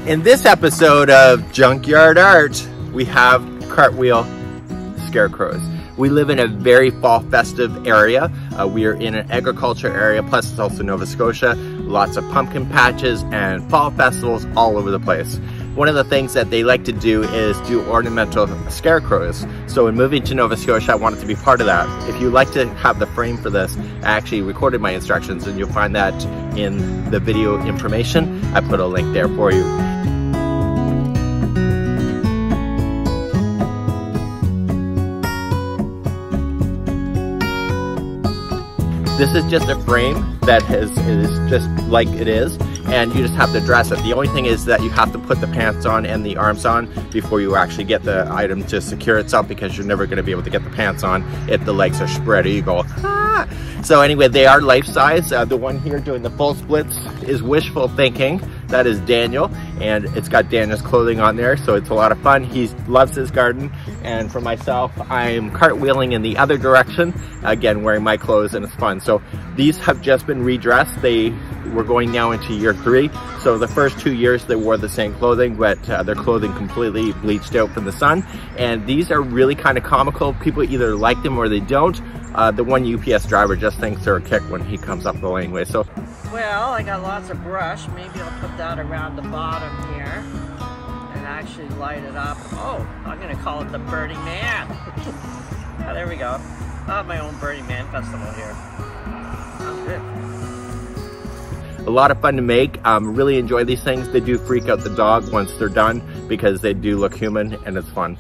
In this episode of Junkyard Art, we have Cartwheel Scarecrows. We live in a very fall festive area. We are in an agriculture area, plus it's also Nova Scotia. Lots of pumpkin patches and fall festivals all over the place. One of the things that they like to do is do ornamental scarecrows. So in moving to Nova Scotia, I wanted to be part of that. If you'd like to have the frame for this, I actually recorded my instructions and you'll find that in the video information. I put a link there for you. This is just a frame that is just like it is, and you just have to dress it. The only thing is that you have to put the pants on and the arms on before you actually get the item to secure itself, because you're never going to be able to get the pants on if the legs are spread. You go, ah! So anyway, they are life-size. The one here doing the full splits is wishful thinking. That is Daniel, and it's got Daniel's clothing on there, so it's a lot of fun. He loves his garden, and for myself, I'm cartwheeling in the other direction, again wearing my clothes, and it's fun. So these have just been redressed. We're going now into year 3. So the first 2 years they wore the same clothing, but their clothing completely bleached out from the sun. And these are really kind of comical. People either like them or they don't. The one UPS driver just thinks they're a kick when he comes up the laneway. So, well, I got lots of brush. Maybe I'll put that around the bottom here and actually light it up. Oh, I'm gonna call it the Burning Man. Oh, there we go. I'll have my own Burning Man festival here. Sounds good. A lot of fun to make. Really enjoy these things. They do freak out the dog once they're done because they do look human, and it's fun.